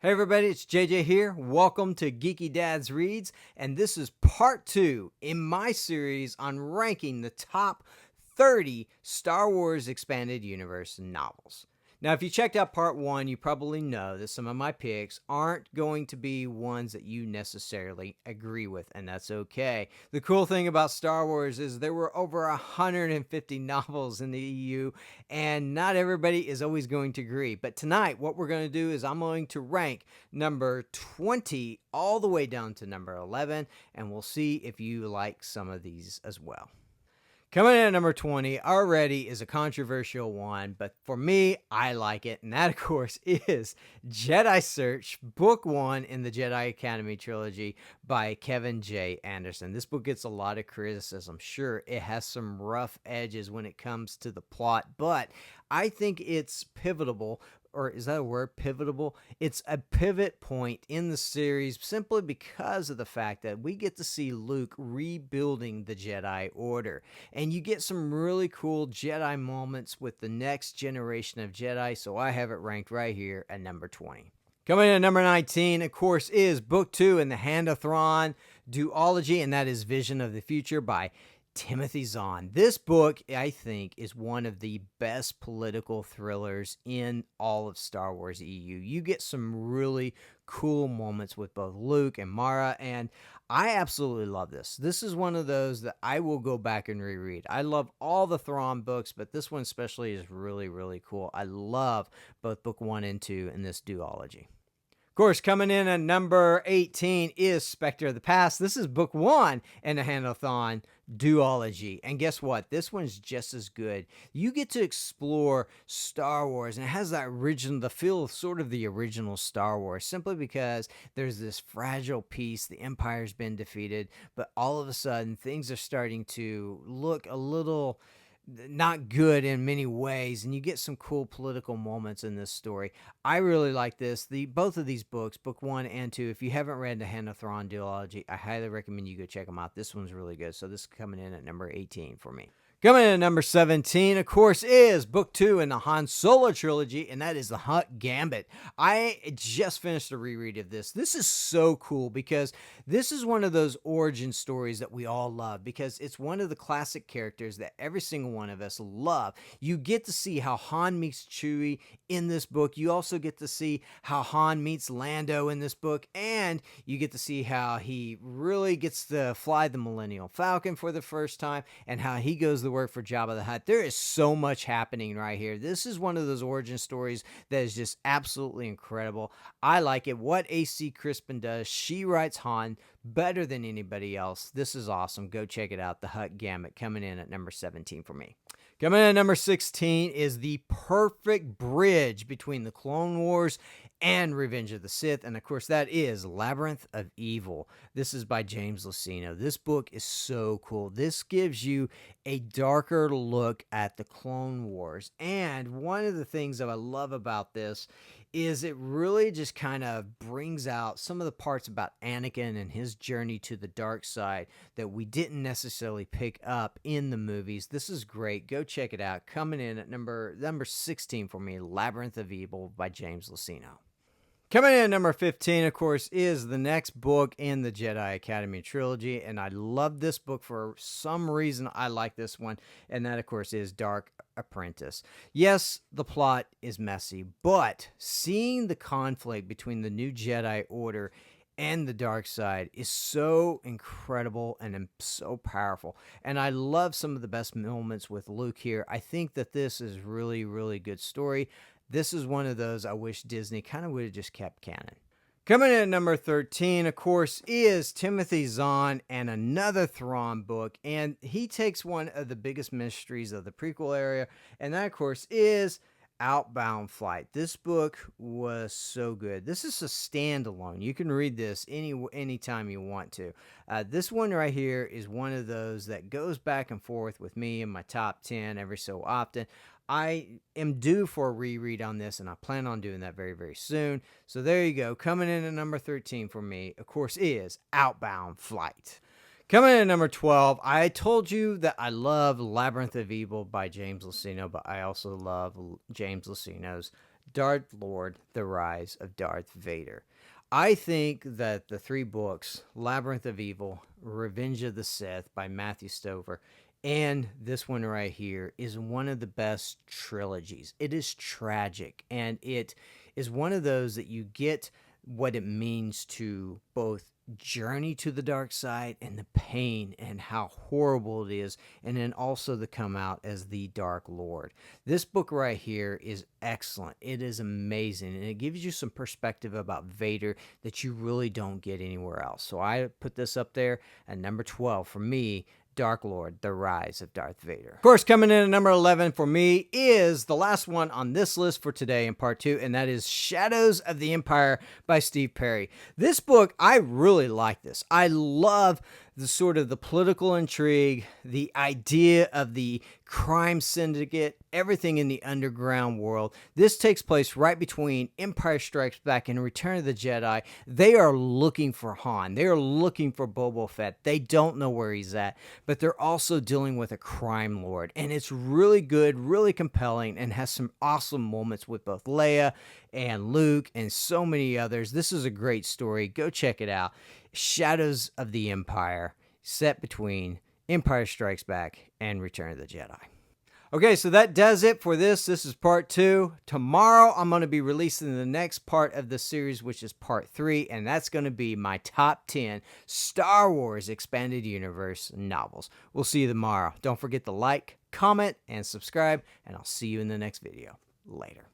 Hey everybody, it's JJ here. Welcome to Geeky Dad's Reads, and this is part 2 in my series on ranking the top 30 Star Wars Expanded Universe novels. Now, if you checked out part 1, you probably know that some of my picks aren't going to be ones that you necessarily agree with, and that's okay. The cool thing about Star Wars is there were over 150 novels in the EU, and not everybody is always going to agree. But tonight, what we're going to do is I'm going to rank number 20 all the way down to number 11, and we'll see if you like some of these as well. Coming in at number 20 already is a controversial one, but for me, I like it, and that, of course, is Jedi Search, Book 1 in the Jedi Academy Trilogy by Kevin J. Anderson. This book gets a lot of criticism. Sure, it has some rough edges when it comes to the plot, but I think it's pivotal. Or is that a word, pivotal? It's a pivot point in the series simply because of the fact that we get to see Luke rebuilding the Jedi Order. And you get some really cool Jedi moments with the next generation of Jedi, so I have it ranked right here at number 20. Coming in at number 19, of course, is Book 2 in the Hand of Thrawn duology, and that is Vision of the Future by Timothy Zahn. This book, I think, is one of the best political thrillers in all of Star Wars EU. You get some really cool moments with both Luke and Mara, and I absolutely love this. This is one of those that I will go back and reread. I love all the Thrawn books, but this one especially is really, really cool. I love both Book 1 and 2 in this duology. Of course, coming in at number 18 is Specter of the Past. This is Book 1 in the Hand of Thrawn duology. And guess what? This one's just as good. You get to explore Star Wars, and it has that the feel of sort of the original Star Wars, simply because there's this fragile piece. The Empire's been defeated, but all of a sudden, things are starting to look a little not good in many ways, and you get some cool political moments in this story. I really like this. Both of these books, Book 1 and 2, if you haven't read the Hand of Thrawn duology, I highly recommend you go check them out. This one's really good. So this is coming in at number 18 for me. Coming in at number 17, of course, is Book 2 in the Han Solo Trilogy, and that is the Hutt Gambit. I just finished a reread of this. This is so cool because this is one of those origin stories that we all love, because it's one of the classic characters that every single one of us love. You get to see how Han meets Chewie in this book. You also get to see how Han meets Lando in this book, and you get to see how he really gets to fly the Millennium Falcon for the first time, and how he goes to work for Jabba the Hutt. There is so much happening right here. This is one of those origin stories that is just absolutely incredible. I like it. What AC Crispin does, she writes Han better than anybody else. This is awesome. Go check it out. The Hutt Gambit, coming in at number 17 for me. Coming in at number 16 is the perfect bridge between the Clone Wars and Revenge of the Sith, and of course that is Labyrinth of Evil. This is by James Luceno. This book is so cool. This gives you a darker look at the Clone Wars, and one of the things that I love about this is it really just kind of brings out some of the parts about Anakin and his journey to the dark side that we didn't necessarily pick up in the movies. This is great. Go check it out. Coming in at number 16 for me, Labyrinth of Evil by James Luceno. Coming in at number 15, of course, is the next book in the Jedi Academy Trilogy, and I love this book for some reason. I like this one, and that, of course, is Dark Apprentice. Yes, the plot is messy, but seeing the conflict between the new Jedi Order and the dark side is so incredible and so powerful. And I love some of the best moments with Luke here. I think that this is really, really good story. This is one of those I wish Disney kind of would have just kept canon. Coming in at number 13, of course, is Timothy Zahn and another Thrawn book. And he takes one of the biggest mysteries of the prequel era, and that, of course, is Outbound Flight. This book was so good. This is a standalone. You can read this anytime you want to. This one right here is one of those that goes back and forth with me in my top 10 every so often. I am due for a reread on this, and I plan on doing that very, very soon. So there you go. Coming in at number 13 for me, of course, is Outbound Flight. Coming in at number 12, I told you that I love Labyrinth of Evil by James Luceno, but I also love James Luceno's Darth Lord, The Rise of Darth Vader. I think that the 3 books, Labyrinth of Evil, Revenge of the Sith by Matthew Stover, and this one right here is one of the best trilogies. It is tragic, and it is one of those that you get what it means to both journey to the dark side and the pain and how horrible it is, and then also to come out as the Dark Lord. This book right here is excellent. It is amazing, and it gives you some perspective about Vader that you really don't get anywhere else. So I put this up there at number 12 for me, Dark Lord, The Rise of Darth Vader. Of course, coming in at number 11 for me is the last one on this list for today in part 2, and that is Shadows of the Empire by Steve Perry. This book, I really like this. I love the sort of the political intrigue, the idea of the crime syndicate, everything in the underground world. This takes place right between Empire Strikes Back and Return of the Jedi. They are looking for Han. They are looking for Boba Fett. They don't know where he's at, but they're also dealing with a crime lord. And it's really good, really compelling, and has some awesome moments with both Leia and Luke and so many others. This is a great story. Go check it out. Shadows of the Empire, set between Empire Strikes Back and Return of the Jedi. Okay, so that does it for this. This is part 2. Tomorrow, I'm going to be releasing the next part of the series, which is part 3, and that's going to be my top 10 Star Wars Expanded Universe novels. We'll see you tomorrow. Don't forget to like, comment, and subscribe, and I'll see you in the next video. Later.